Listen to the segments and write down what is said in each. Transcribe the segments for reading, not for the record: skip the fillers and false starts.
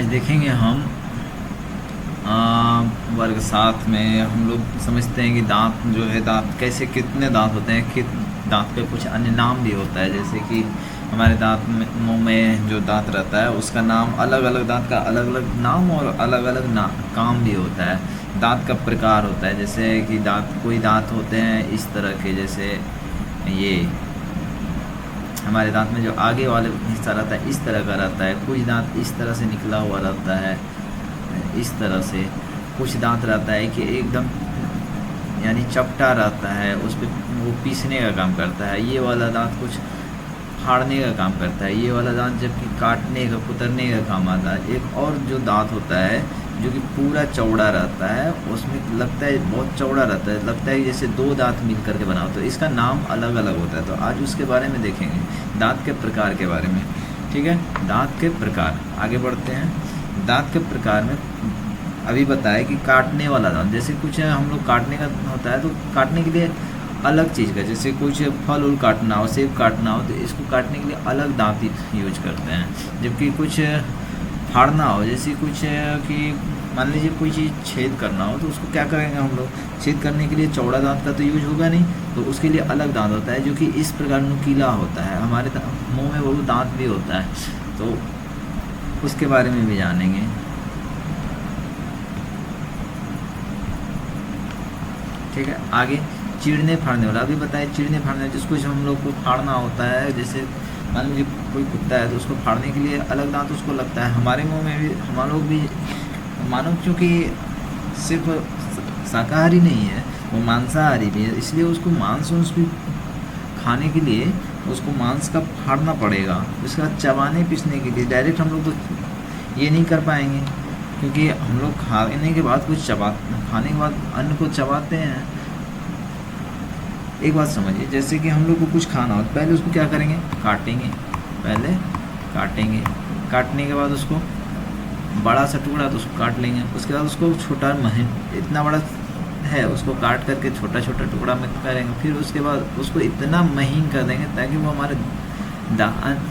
आज देखेंगे हम वर्ग 7 में हम लोग समझते हैं कि दांत जो है, दांत कैसे, कितने दांत होते हैं, कि दांत पे कुछ अन्य नाम भी होता है। जैसे कि हमारे दांत में, मुंह में जो दांत रहता है उसका नाम अलग अलग, दांत का अलग अलग नाम और अलग अलग काम भी होता है। दांत का प्रकार होता है, जैसे कि कोई दांत होते हैं इस तरह के, जैसे ये हमारे दांत में जो आगे वाले हिस्सा रहता है इस तरह का रहता है। कुछ दांत इस तरह से निकला हुआ रहता है, इस तरह से। कुछ दांत रहता है कि एकदम यानी चपटा रहता है, उस पर वो पीसने का काम करता है। ये वाला दांत कुछ फाड़ने का काम करता है। ये वाला दांत जबकि काटने का, कुतरने का काम आता है। एक और जो दांत होता है जो कि पूरा चौड़ा रहता है, उसमें लगता है बहुत चौड़ा रहता है, लगता है जैसे दो दांत मिल करके बना हो, तो इसका नाम अलग अलग होता है। तो आज उसके बारे में देखेंगे, दांत के प्रकार के बारे में। ठीक है, दांत के प्रकार। आगे बढ़ते हैं। दांत के प्रकार में अभी बताया कि काटने वाला दांत, जैसे कुछ हम लोग काटने का होता है तो काटने के लिए अलग चीज़ का, जैसे कुछ फल उल काटना हो, सेब काटना हो, तो इसको काटने के लिए अलग दांत यूज करते हैं। जबकि कुछ फाड़ना हो, जैसे कुछ कि मान लीजिए कोई चीज़ छेद करना हो, तो उसको क्या करेंगे हम लोग, छेद करने के लिए चौड़ा दांत का तो यूज होगा नहीं, तो उसके लिए अलग दांत होता है जो कि इस प्रकार नुकीला होता है। हमारे मुंह में वो दांत भी होता है, तो उसके बारे में भी जानेंगे। ठीक है, आगे चीरने फाड़ने वाला अभी बताए। चीरने फाड़ने जिसको हम लोग को फाड़ना होता है, जैसे मान लीजिए कोई कुत्ता है तो उसको फाड़ने के लिए अलग दांत उसको लगता है। हमारे मुंह में भी हम लोग भी, मानो चूँकि सिर्फ शाकाहारी नहीं है, वो मांसाहारी भी है, इसलिए उसको मांस भी खाने के लिए उसको मांस का फाड़ना पड़ेगा। उसके बाद चबाने पीसने के लिए डायरेक्ट हम लोग तो ये नहीं कर पाएंगे, क्योंकि हम लोग खाने के बाद खाने के बाद अन्न को चबाते हैं। एक बात समझिए, जैसे कि हम लोग को कुछ खाना हो तो पहले उसको क्या करेंगे, काटेंगे। पहले काटेंगे, काटने के बाद उसको बड़ा सा टुकड़ा तो उसको काट लेंगे। उसके बाद उसको छोटा, महीन इतना बड़ा है उसको काट करके छोटा छोटा टुकड़ा में करेंगे। फिर उसके बाद उसको इतना महीन कर देंगे ताकि वो हमारे दांत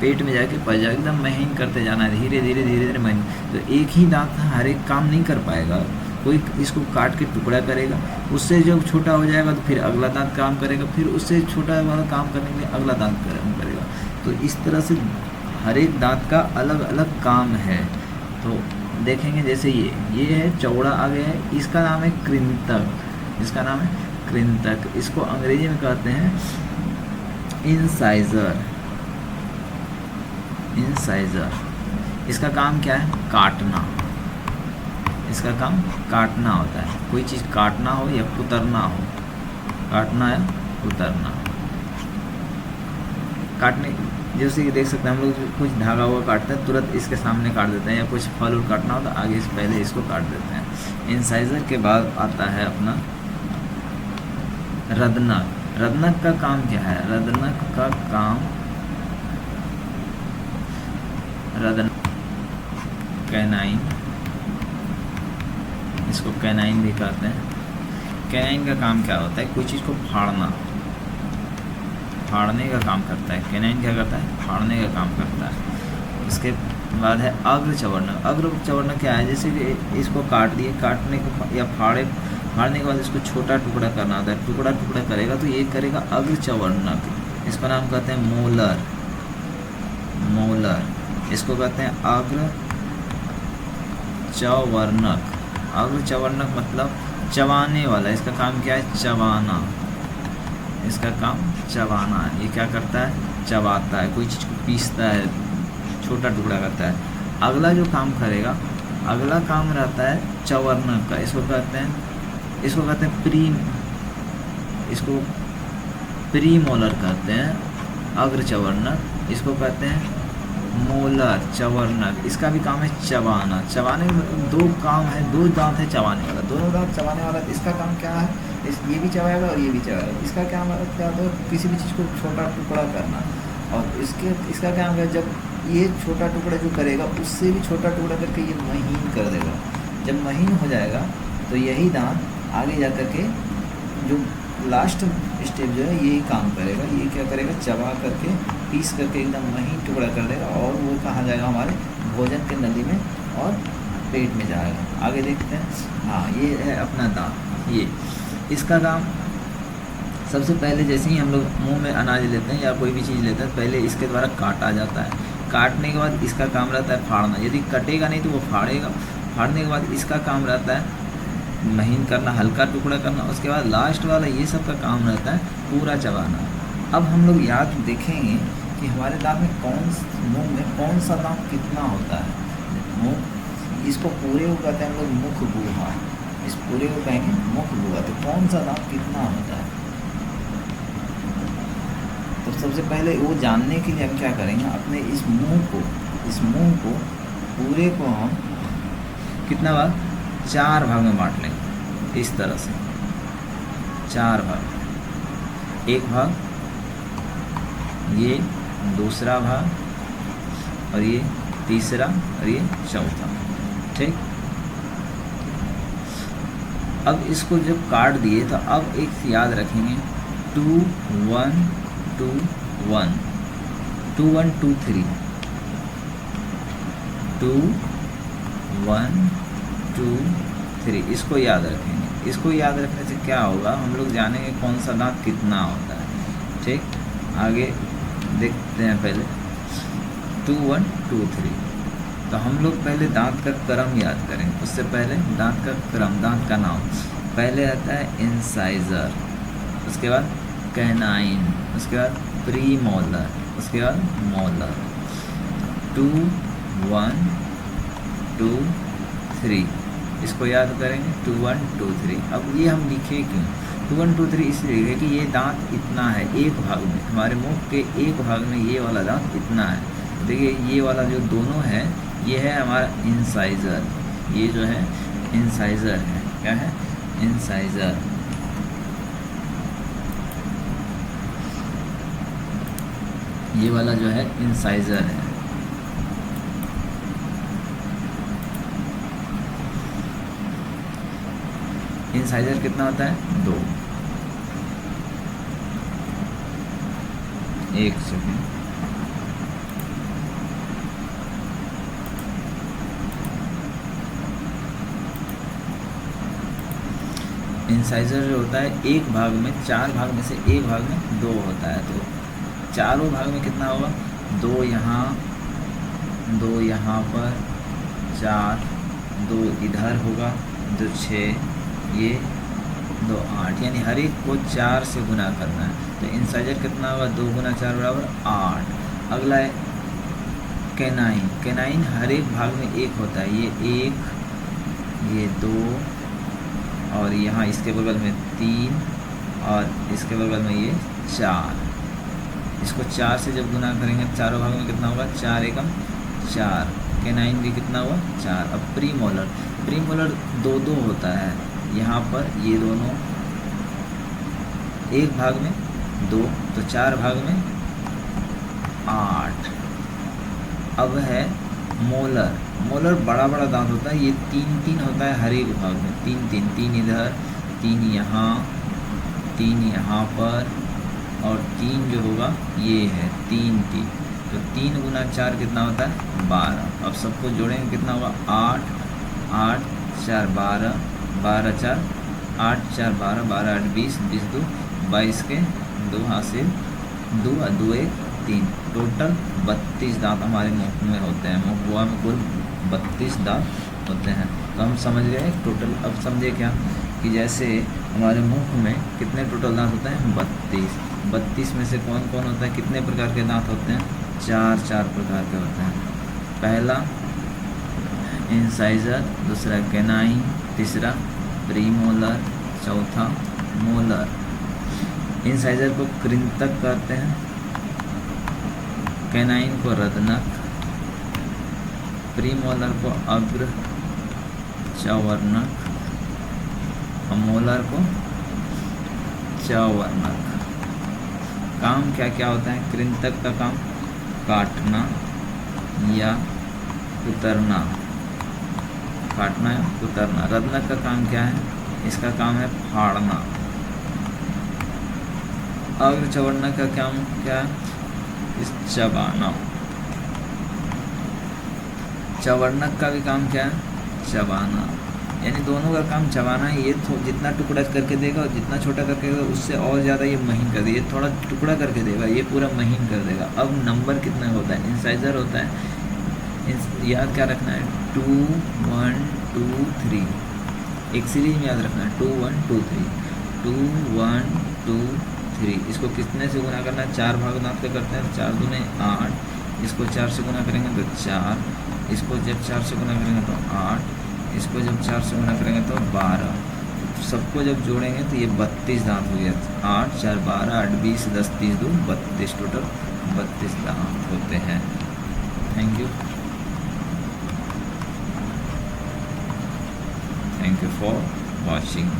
पेट में जाके पच जाए। एकदम महीन करते जाना है, धीरे धीरे धीरे धीरे महीन। तो एक ही दांत हर एक काम नहीं कर पाएगा, कोई इसको काट के टुकड़ा करेगा, उससे जब छोटा हो जाएगा तो फिर अगला दांत काम करेगा, फिर उससे छोटा वाला काम करने के लिए अगला दांत काम करेगा। तो इस तरह से हर एक दांत का अलग अलग काम है। तो देखेंगे, जैसे ये है चौड़ा आगे है, इसका नाम है कृंतक। इसका नाम है कृंतक। इसको अंग्रेजी में कहते हैं इंसाइजर। इंसाइजर। इसका काम क्या है, काटना। इसका काम काटना होता है। कोई चीज़ काटना हो या कुतरना हो, काटना या कुतरना। काटने जैसे कि देख सकते हैं हम लोग कुछ धागा हुआ काटते हैं, तुरंत इसके सामने काट देते हैं, या कुछ फल उल काटना हो तो आगे से पहले इसको काट देते हैं। इंसाइजर के बाद आता है अपना रदनक। रदनक का काम क्या है, रदनक का काम, रदनक कैनाइन, इसको कैनाइन भी कहते हैं। कैनाइन का काम क्या होता है, कोई चीज़ को फाड़ना, फाड़ने का काम करता है। कैनाइन क्या करता है, फाड़ने का काम करता है। इसके बाद है अग्र चवर्णक। अग्र चवर्णक क्या है, जैसे कि इसको काट दिए, काटने को या फाड़ने के बाद इसको छोटा टुकड़ा करना होता है। टुकड़ा टुकड़ा करेगा तो ये करेगा अग्र चवर्णक। इसका नाम कहते हैं मोलर। मोलर। इसको कहते हैं अग्र चवर्णक। अग्र चवर्णक मतलब चबाने वाला। इसका काम क्या है, चबाना। इसका काम चबाना। ये क्या करता है, चबाता है, कोई चीज़ को पीसता है, छोटा टुकड़ा करता है। अगला जो काम करेगा, अगला काम रहता है चवर्णक का। इसको कहते हैं इसको प्रीमोलर कहते हैं। अग्र चवर्णक। इसको कहते हैं मोलर चवर्णक। इसका भी काम है चबाना। चबाने में दो काम है, दो दांत है चबाने वाला, दोनों दांत चबाने वाला। इसका काम क्या है, ये भी चबाएगा और ये भी चबाएगा। इसका क्या मतलब क्या होता है, किसी भी चीज़ को छोटा टुकड़ा करना। और इसका क्या है, जब ये छोटा टुकड़ा जो करेगा उससे भी छोटा टुकड़ा करके ये महीन कर देगा। जब महीन हो जाएगा तो यही दांत आगे जा करके जो लास्ट स्टेप जो है यही काम करेगा। ये क्या करेगा, चबा करके पीस करके एकदम महीन टुकड़ा कर देगा और वो कहाँ जाएगा, हमारे भोजन के नली में और पेट में जाएगा। आगे देखते हैं। हाँ, ये है अपना दांत। ये इसका काम सबसे पहले जैसे ही हम लोग मुंह में अनाज लेते हैं या कोई भी चीज़ लेते हैं, पहले इसके द्वारा काटा जाता है। काटने के बाद इसका काम रहता है फाड़ना। यदि कटेगा नहीं तो वो फाड़ेगा। फाड़ने के बाद इसका काम रहता है महीन करना, हल्का टुकड़ा करना। उसके बाद लास्ट वाला ये सब का काम रहता है पूरा चबाना। अब हम लोग याद देखेंगे कि हमारे दांत में मुंह में कौन सा दांत कितना होता है। मुंह, इसको पूरे को कहते हैं हम लोग मुख गुहा। इस पूरे को कहेंगे मुख गुहा। तो कौन सा दांत कितना होता है, तो सबसे पहले वो जानने के लिए हम क्या करेंगे, अपने इस मुंह को पूरे को हम कितना भाग, 4 भाग में बांट लेंगे। इस तरह से 4 भाग, एक भाग ये, दूसरा भाग, और ये तीसरा, और ये चौथा। ठीक। अब इसको जब काट दिए तो अब एक याद रखेंगे 2 1 2 1 2 1 2 3 2 1 2 3। इसको याद रखेंगे। इसको याद रखने से क्या होगा, हम लोग जानेंगे कौन सा दांत कितना होता है। ठीक। आगे देखते हैं। पहले 2 1 2 3। तो हम लोग पहले दांत का क्रम याद करेंगे। उससे पहले दांत का क्रम, दांत का नाम। पहले आता है इंसाइजर, उसके बाद कैनाइन, उसके बाद प्री मोलर, उसके बाद मोलर। 2 1 2 3, इसको याद करेंगे 2 1 2 3। अब ये हम लिखे क्यों 2 1 2 3, इसलिए लिखे कि ये दांत इतना है एक भाग में, हमारे मुंह के एक भाग में ये वाला दांत इतना है। देखिए ये वाला जो दोनों है ये है हमारा इंसाइजर। ये जो है इंसाइजर है। क्या है, इंसाइजर। ये वाला जो है इंसाइजर है। इंसाइजर कितना होता है, 2। एक सेकेंड। इंसाइजर जो होता है एक भाग में, 4 भाग में से एक भाग में 2 होता है। तो चारों भाग में कितना होगा, 2 यहाँ, 2 यहाँ पर, 4, 2 इधर होगा, 2 6, ये 2 8, यानी हर एक को 4 से गुना करना है। तो इंसाइजर कितना होगा, 2 गुना 4 बराबर 8। अगला है कैनाइन। कैनाइन हर एक भाग में एक होता है। ये 1, ये 2, और यहाँ इसके बगल में 3, और इसके बगल में ये 4। इसको 4 से जब गुना करेंगे चारों भाग में कितना होगा, 4 एकम 4। कैनाइन भी कितना हुआ, 4। अब प्री मोलर, प्री मोलर 2 होता है। यहाँ पर ये दोनों एक भाग में 2, तो 4 भाग में 8। अब है मोलर। मोलर बड़ा बड़ा दांत होता है। ये 3 होता है हर एक भाग में, 3 इधर, 3 यहाँ, 3 यहाँ पर, और 3 जो होगा ये है 3। तो 3 गुना 4 कितना होता है, 12। अब सबको जोड़ेंगे कितना होगा, 8 8 4 12, 12 4 8 4 12, 12 8 20, 20 2 22 के 2 हासिल 2 2 1 3। टोटल 32 दांत हमारे मुंह में होते हैं। मुंह बुआ में कुल 32 दांत होते हैं। तो हम समझ गए टोटल। अब समझे क्या कि जैसे हमारे मुंह में कितने टोटल दांत होते हैं, 32। 32 में से कौन कौन होता है, कितने प्रकार के दांत होते हैं, 4 प्रकार के होते हैं। पहला इंसाइजर, दूसरा कैनाइन, तीसरा प्रीमोलर, चौथा मोलर। इंसाइजर को कृंतक कहते हैं, कैनाइन को रदनक, प्रीमोलर को अग्र चवर्णक, और मोलर को चवर्णक। काम क्या क्या होता है, कृंतक का काम काटना या कुतरना, काटना या कुतरना। रदनक का काम क्या है, इसका काम है फाड़ना। अग्र चवर्णक का काम क्या है, इस चबाना। चवर्णक का भी काम क्या है? चबाना, यानी दोनों का काम चबाना है। ये जितना टुकड़ा करके देगा और जितना छोटा करके देगा उससे और ज़्यादा ये महीन कर देगा। ये थोड़ा टुकड़ा करके देगा, ये पूरा महीन कर देगा। अब नंबर कितना होता है? इंसाइजर होता है, याद क्या रखना है? 2 1 2 3, एक सीरीज में याद रखना है। 2 1 2 3, 2 1 2 3। इसको कितने से गुना करना है? 4 भाग दांत का करते हैं, 4 दूने 8। इसको 4 से गुना करेंगे तो 4, इसको जब 4 से गुना करेंगे तो 8, इसको जब 4 से गुना करेंगे तो 12। सबको जब जोड़ेंगे तो ये 32 दांत हो गया। 8 4 12, 8 20, 10 30 2 32, टोटल 32 दांत होते हैं। Thank you, thank you for watching.